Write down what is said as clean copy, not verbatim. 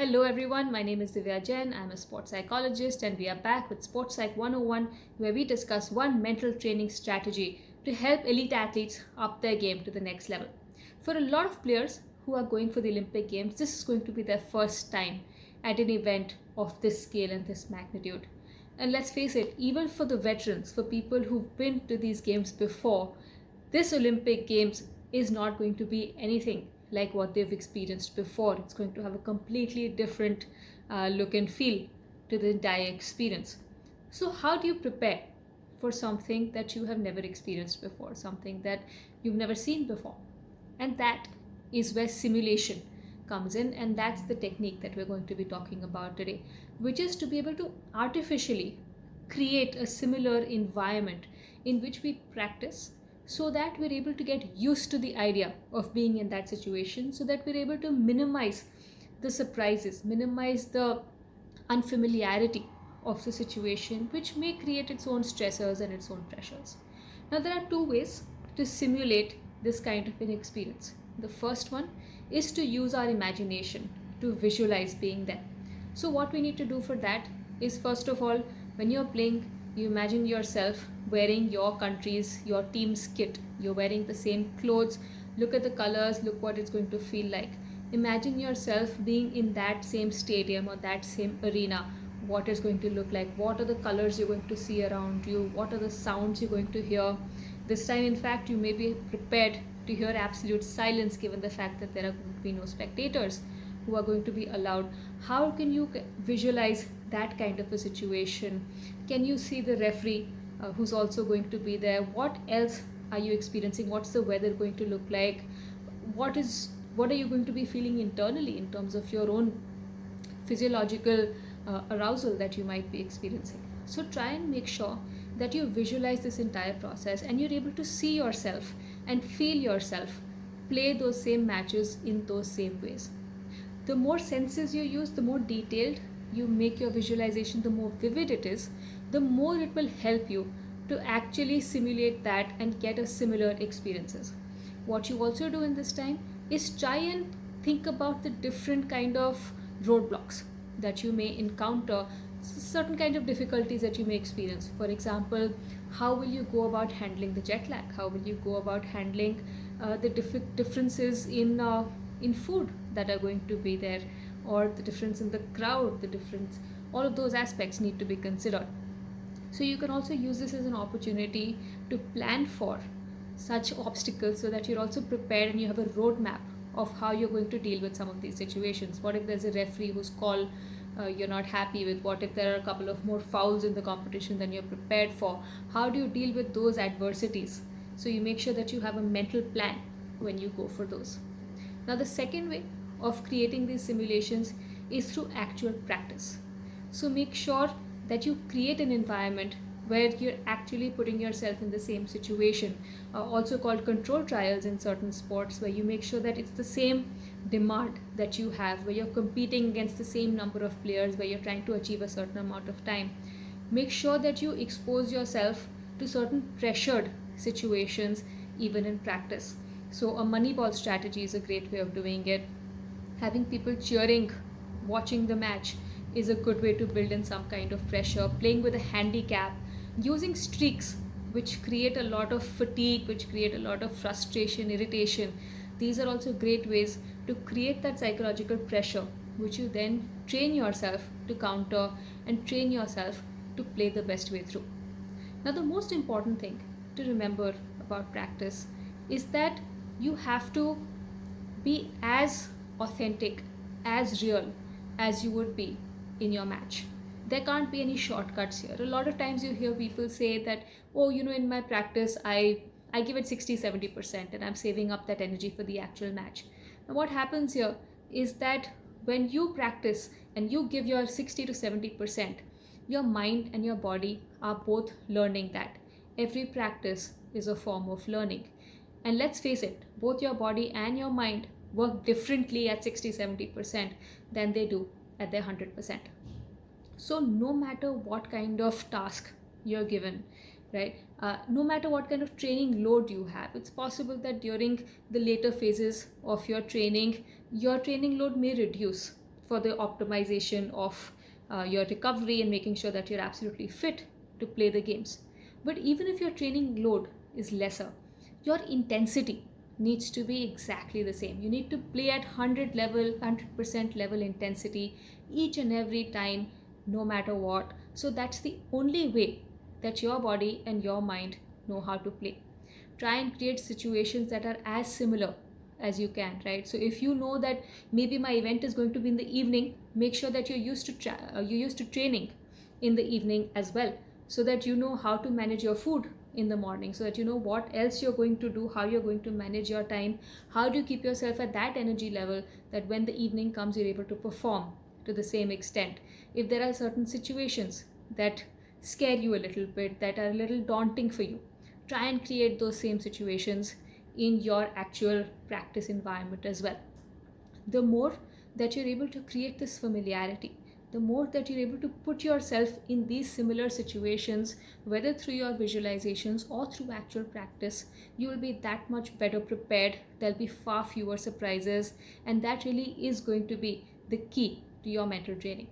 Hello everyone, my name is Divya Jain. I'm a sports psychologist and we are back with Sports Psych 101 where we discuss one mental training strategy to help elite athletes up their game to the next level. For a lot of players who are going for the Olympic Games, this is going to be their first time at an event of this scale and this magnitude. And let's face it, even for the veterans, for people who've been to these games before, this Olympic Games is not going to be anything like what they've experienced before. It's going to have a completely different look and feel to the entire experience. So, how do you prepare for something that you have never experienced before, something that you've never seen before? And that is where simulation comes in, and that's the technique that we're going to be talking about today, which is to be able to artificially create a similar environment in which we practice so that we're able to get used to the idea of being in that situation, so that we're able to minimize the surprises, minimize the unfamiliarity of the situation, which may create its own stressors and its own pressures. Now, there are two ways to simulate this kind of an experience. The first one is to use our imagination to visualize being there. So, what we need to do for that is, first of all, when you're playing, you imagine yourself wearing your country's, your team's kit. You're wearing the same clothes. Look at the colors, look what it's going to feel like. Imagine yourself being in that same stadium or that same arena. What it's going to look like, what are the colors you're going to see around you, what are the sounds you're going to hear. This time, in fact, you may be prepared to hear absolute silence given the fact that there are going to be no spectators who are going to be allowed. How can you visualize that kind of a situation? Can you see the referee who's also going to be there? What else are you experiencing? What's the weather going to look like? What are you going to be feeling internally in terms of your own physiological arousal that you might be experiencing? So try and make sure that you visualize this entire process and you're able to see yourself and feel yourself play those same matches in those same ways. The more senses you use, the more detailed you make your visualization, the more vivid it is, the more it will help you to actually simulate that and get a similar experiences. What you also do in this time is try and think about the different kind of roadblocks that you may encounter, certain kind of difficulties that you may experience. For example, how will you go about handling the jet lag? How will you go about handling the differences in food that are going to be there, or the difference in the crowd, the difference, all of those aspects need to be considered. So you can also use this as an opportunity to plan for such obstacles so that you're also prepared and you have a roadmap of how you're going to deal with some of these situations. What if there's a referee whose call you're not happy with? What if there are a couple of more fouls in the competition than you're prepared for? How do you deal with those adversities? So you make sure that you have a mental plan when you go for those. Now, the second way of creating these simulations is through actual practice. So make sure that you create an environment where you're actually putting yourself in the same situation, also called control trials in certain sports, where you make sure that it's the same demand that you have, where you're competing against the same number of players, where you're trying to achieve a certain amount of time. Make sure that you expose yourself to certain pressured situations even in practice. So a money ball strategy is a great way of doing it. Having people cheering, watching the match is a good way to build in some kind of pressure. Playing with a handicap, using streaks which create a lot of fatigue, which create a lot of frustration, irritation. These are also great ways to create that psychological pressure, which you then train yourself to counter and train yourself to play the best way through. Now, the most important thing to remember about practice is that you have to be as authentic, as real as you would be in your match. There can't be any shortcuts here. A lot of times you hear people say that, oh, in my practice, I give it 60-70% and I'm saving up that energy for the actual match. Now, what happens here is that when you practice and you give your 60 to 70%, your mind and your body are both learning that. Every practice is a form of learning. And let's face it, both your body and your mind work differently at 60-70% than they do at their 100%. So no matter what kind of task you're given, right, no matter what kind of training load you have, it's possible that during the later phases of your training load may reduce for the optimization of your recovery and making sure that you're absolutely fit to play the games. But even if your training load is lesser, your intensity needs to be exactly the same. You need to play at 100% level intensity each and every time, no matter what. So that's the only way that your body and your mind know how to play. Try and create situations that are as similar as you can, right? So if you know that maybe my event is going to be in the evening, make sure that you're used to training in the evening as well, so that you know how to manage your food in the morning, so that you know what else you're going to do, how you're going to manage your time, how do you keep yourself at that energy level that when the evening comes you're able to perform to the same extent. If there are certain situations that scare you a little bit, that are a little daunting for you, try and create those same situations in your actual practice environment as well. The more that you're able to create this familiarity, the more that you're able to put yourself in these similar situations, whether through your visualizations or through actual practice, you will be that much better prepared. There'll be far fewer surprises, and that really is going to be the key to your mental training.